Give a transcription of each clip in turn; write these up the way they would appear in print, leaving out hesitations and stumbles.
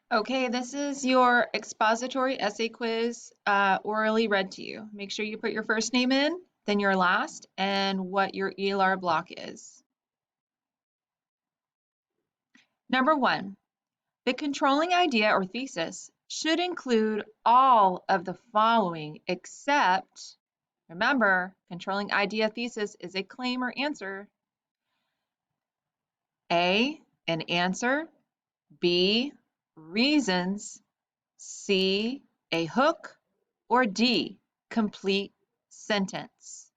Okay, this is your expository essay quiz orally read to you. Make sure you put your first name in, then your last, and what your ELR block is. Number one, the controlling idea or thesis should include all of the following except, remember, controlling idea thesis is a claim or answer. A, an answer. B, reasons. C, a hook, or D, complete sentence.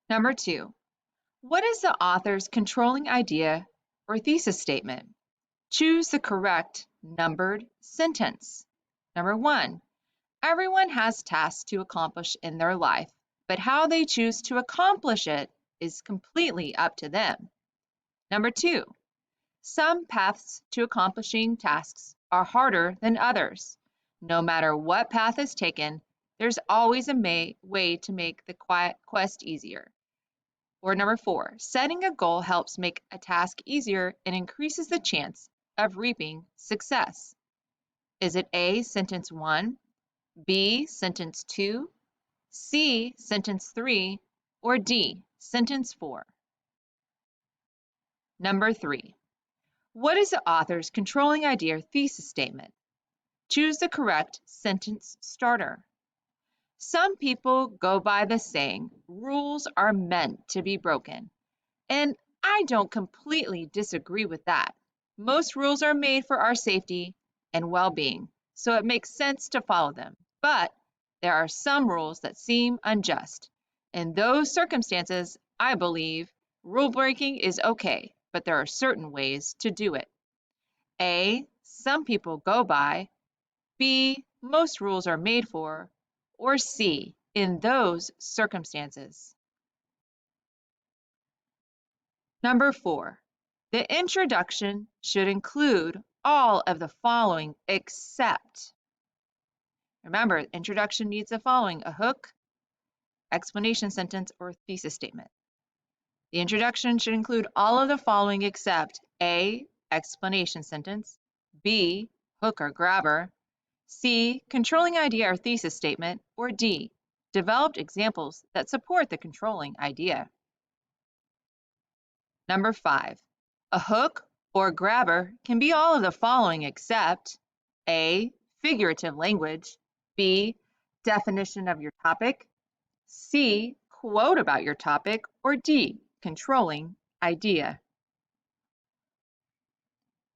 Number two, what is the author's controlling idea or thesis statement? Choose the correct numbered sentence. Number one, everyone has tasks to accomplish in their life, but how they choose to accomplish it is completely up to them. Number two, some paths to accomplishing tasks are harder than others. No matter what path is taken, there's always a way to make the quest easier. Or number four, setting a goal helps make a task easier and increases the chance of reaping success. Is it A, sentence one, B, sentence two, C, sentence three, or D, sentence four? Number three, what is the author's controlling idea or thesis statement? Choose the correct sentence starter. Some people go by the saying, rules are meant to be broken. And I don't completely disagree with that. Most rules are made for our safety and well-being, so it makes sense to follow them. But there are some rules that seem unjust. In those circumstances, I believe rule breaking is okay, but there are certain ways to do it. A, some people go by. B, most rules are made for. Or C, in those circumstances. Number four, the introduction should include all of the following except. Remember, introduction needs the following: a hook, explanation sentence, or thesis statement. The introduction should include all of the following except A, explanation sentence, B, hook or grabber, C, controlling idea or thesis statement, or D, developed examples that support the controlling idea. Number five, a hook or grabber can be all of the following except A, figurative language, B, definition of your topic, C, quote about your topic, or D, controlling idea.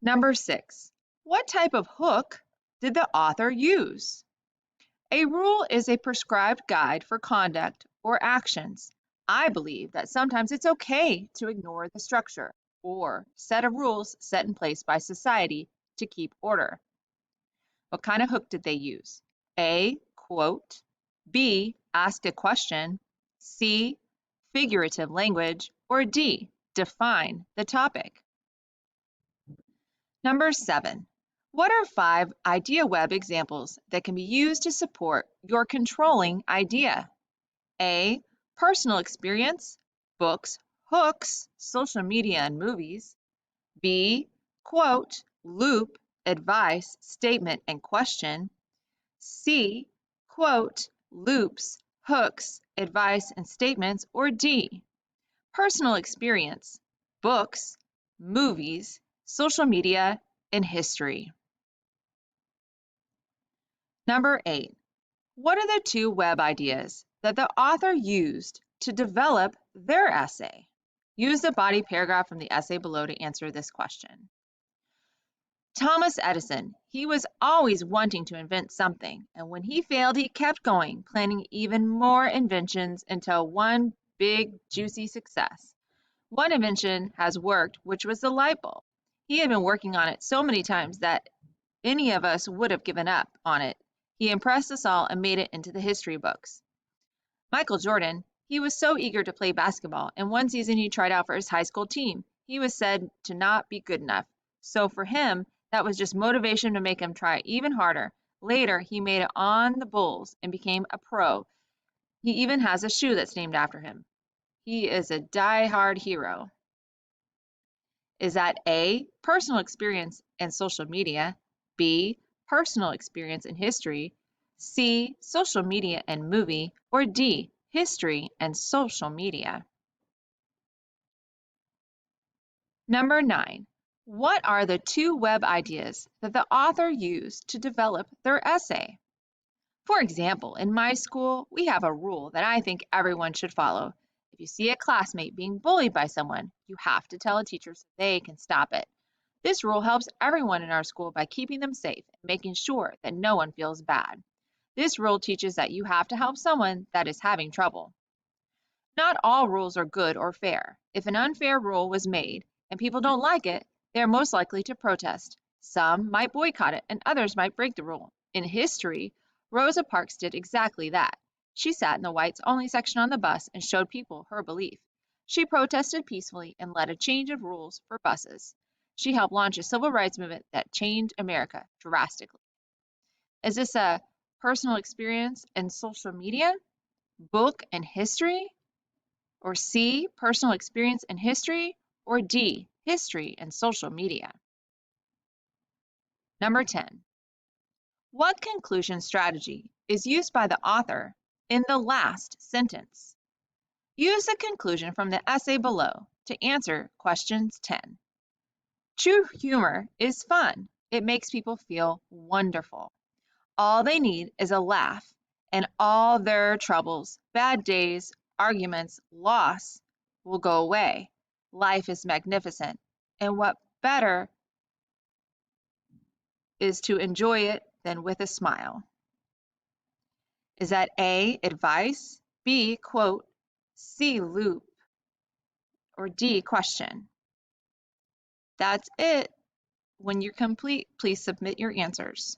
Number six, what type of hook did the author use? A rule is a prescribed guide for conduct or actions. I believe that sometimes it's okay to ignore the structure or set of rules set in place by society to keep order. What kind of hook did they use? A, quote, B, ask a question, C, figurative language, or D, define the topic. Number seven, what are 5 idea web examples that can be used to support your controlling idea? A, personal experience, books, hooks, social media, and movies. B, quote, loop, advice, statement, and question. C, quote, loops, hooks, advice, and statements. Or D, personal experience, books, movies, social media, and history. Number 8, what are the 2 web ideas that the author used to develop their essay? Use the body paragraph from the essay below to answer this question. Thomas Edison, he was always wanting to invent something, and when he failed, he kept going, planning even more inventions until one big, juicy success. One invention has worked, which was the light bulb. He had been working on it so many times that any of us would have given up on it. He impressed us all and made it into the history books. Michael Jordan, he was so eager to play basketball, and one season he tried out for his high school team. He was said to not be good enough. So for him, that was just motivation to make him try even harder. Later, he made it on the Bulls and became a pro. He even has a shoe that's named after him. He is a die-hard hero. Is that A, personal experience and social media, B, personal experience and history, C, social media and movie, or D, history and social media? Number 9. What are the 2 web ideas that the author used to develop their essay? For example, in my school, we have a rule that I think everyone should follow. If you see a classmate being bullied by someone, you have to tell a teacher so they can stop it. This rule helps everyone in our school by keeping them safe and making sure that no one feels bad. This rule teaches that you have to help someone that is having trouble. Not all rules are good or fair. If an unfair rule was made and people don't like it, they are most likely to protest. Some might boycott it and others might break the rule. In history, Rosa Parks did exactly that. She sat in the whites only section on the bus and showed people her belief. She protested peacefully and led a change of rules for buses. She helped launch a civil rights movement that changed America drastically. Is this a personal experience and social media, book and history, or C, personal experience and history, or D, history and social media? Number 10. What conclusion strategy is used by the author in the last sentence? Use the conclusion from the essay below to answer questions 10. True humor is fun. It makes people feel wonderful. All they need is a laugh, and all their troubles, bad days, arguments, loss will go away. Life is magnificent, and what better is to enjoy it than with a smile? Is that A, advice, B, quote, C, loop, or D, question? That's it. When you're complete, please submit your answers.